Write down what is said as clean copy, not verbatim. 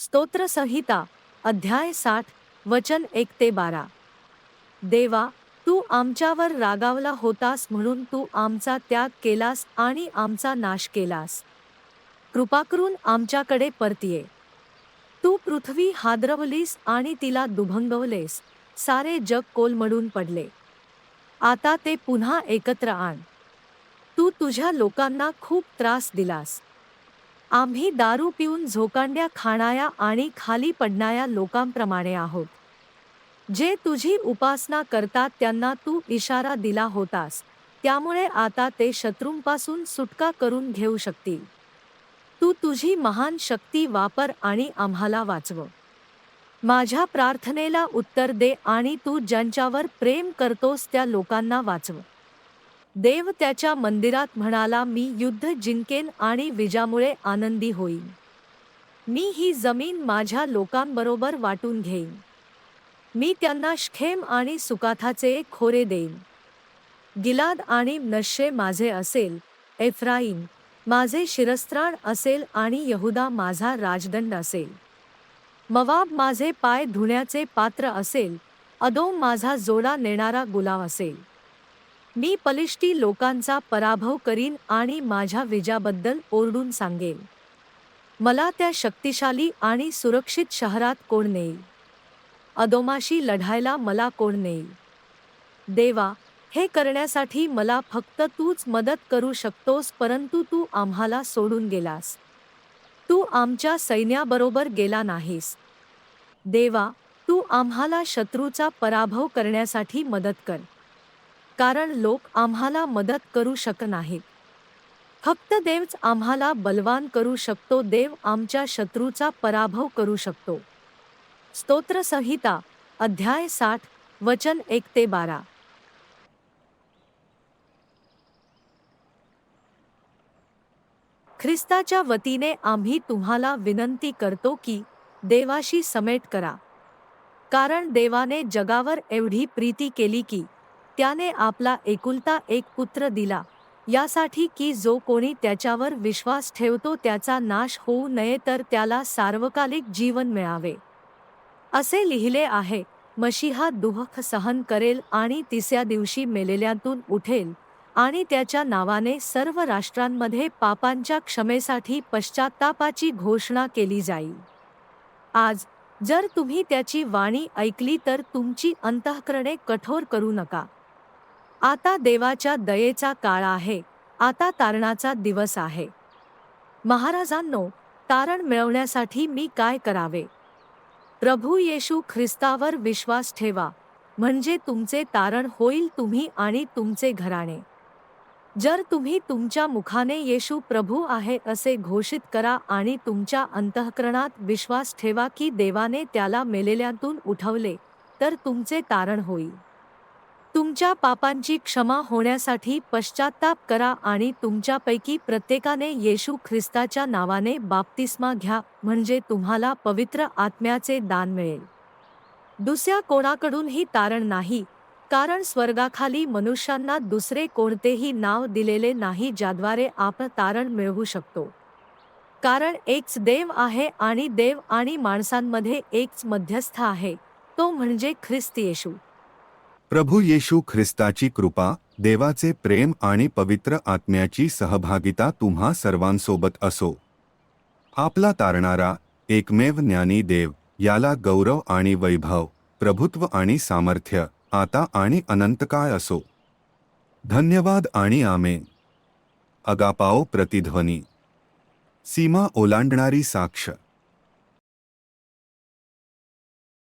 स्तोत्रसंहिता अध्याय 60 वचन 1 ते 12. देवा, तू आमच्यावर रागावला होतास म्हणून तू आमचा त्याग केलास आणि आमचा नाश केलास. कृपा करून आमच्याकडे परत ये. तू पृथ्वी हादरवलीस आणि तिला दुभंगवलेस, सारे जग कोलमडून पडले. आता ते पुन्हा एकत्र आण. तू तुझ्या लोकांना खूप त्रास दिलास. आम्ही दारू पिऊन झोकांड्या खाणाया आणि खाली पडणाया लोकांप्रमाणे आहोत. जे तुझी उपासना करतात त्यांना तू इशारा दिला होतास, त्यामुळे आता ते शत्रूंपासून सुटका करून घेऊ शकतील. तू तुझी महान शक्ती वापर आणि आम्हाला वाचव. माझ्या प्रार्थनेला उत्तर दे आणि तू ज्यांच्यावर प्रेम करतोस त्या लोकांना वाचव. देव त्याच्या मंदिरात म्हणाला, मी युद्ध जिंकेन आणि विजयामुळे आनंदी होईन. मी ही जमीन माझ्या लोकांबरोबर वाटून घेईन. मी त्यांना शखेम आणि सुकाथाचे खोरे देईन. गिलाद आणि मनश्शे माझे असेल, एफ्राईम माझे शिरस्त्राण असेल आणि यहुदा माझा राजदंड असेल. मोवाब माझे पाय धुण्याचे पात्र असेल, अदोम माझा जोडा नेणारा गुलाम असेल. मी पलिष्टी लोकांचा पराभव करीन आणि माझ्या विजयाबद्दल ओरडून सांगेन. मला त्या शक्तिशाली आणि सुरक्षित शहरात कोण नेईल? अदोमाशी लढायला मला कोण नेईल? देवा, हे करण्यासाठी मला फक्त तूच मदत करू शकतोस, परंतु तू आम्हाला सोडून गेलास. तू आमच्या सैन्याबरोबर गेला नाहीस. देवा, तू आम्हाला शत्रूचा पराभव करण्यासाठी मदत कर. कारण लोक आम्हाला मदत करू शकत नाहीत. फक्त देवच आम्हाला बलवान करू शकतो. देव आमच्या शत्रूचा पराभव करू शकतो. स्तोत्रसंहिता अध्याय 60 वचन 1 ते 12. ख्रिस्ताच्या वतीने आम्ही तुम्हाला विनंती करतो की देवाशी समेट करा. कारण देवाने जगावर एवढी प्रीती केली की त्याने आपला एकुलता एक पुत्र दिला, यासाठी की जो कोणी त्याच्यावर विश्वास ठेवतो त्याचा नाश होऊ नये, तर त्याला सार्वकालिक जीवन मिळावे. असे लिहिले आहे, मशीहा दुःख सहन करेल आणि तिसऱ्या दिवशी मेलेल्यांतून उठेल आणि त्याच्या नावाने सर्व राष्ट्रांमध्ये पापांच्या क्षमेसाठी पश्चात्तापाची घोषणा केली जाईल. आज जर तुम्ही त्याची वाणी ऐकली तर तुमची अंतःकरणे कठोर करू नका. आता देवाच्या दयेचा काळ आहे. आता तारणाचा दिवस आहे. महाराजांनो, तारण मिळवण्यासाठी मी काय करावे? प्रभू येशू ख्रिस्तावर विश्वास ठेवा, म्हणजे तुमचे तारण होईल, तुम्ही आणि तुमचे घराणे. जर तुम्ही तुमच्या मुखाने येशू प्रभू आहे असे घोषित करा आणि तुमच्या अंतःकरणात विश्वास ठेवा की देवाने त्याला मेलेल्यांतून उठवले, तर तुमचे तारण होईल. तुमच्या पापांची क्षमा होण्यासाठी पश्चात्ताप करा आणि तुमच्यापैकी प्रत्येकाने येशू ख्रिस्ताच्या नावाने बाप्तिस्मा घ्या, म्हणजे तुम्हाला पवित्र आत्म्याचे दान मिळेल. दुसऱ्या कोणाकडूनही तारण नाही, कारण स्वर्गाखाली मनुष्यांना दुसरे कोणतेही नाव दिलेले नाही ज्याद्वारे आपण तारण मिळवू शकतो. कारण एकच देव आहे आणि देव आणि माणसांमध्ये एकच मध्यस्थ आहे, तो म्हणजे ख्रिस्त येशू. प्रभू येशू ख्रिस्ताची कृपा, देवाचे प्रेम आणि पवित्र आत्म्याची सहभागिता तुम्हा सर्वांसोबत असो. आपला तारणारा एकमेव ज्ञानी देव, याला गौरव आणि वैभव, प्रभुत्व आणि सामर्थ्य आता आणि अनंतकाळ असो. धन्यवाद आणि आमेन. अगापाओ प्रतिध्वनी. सीमा ओलांडणारी साक्ष.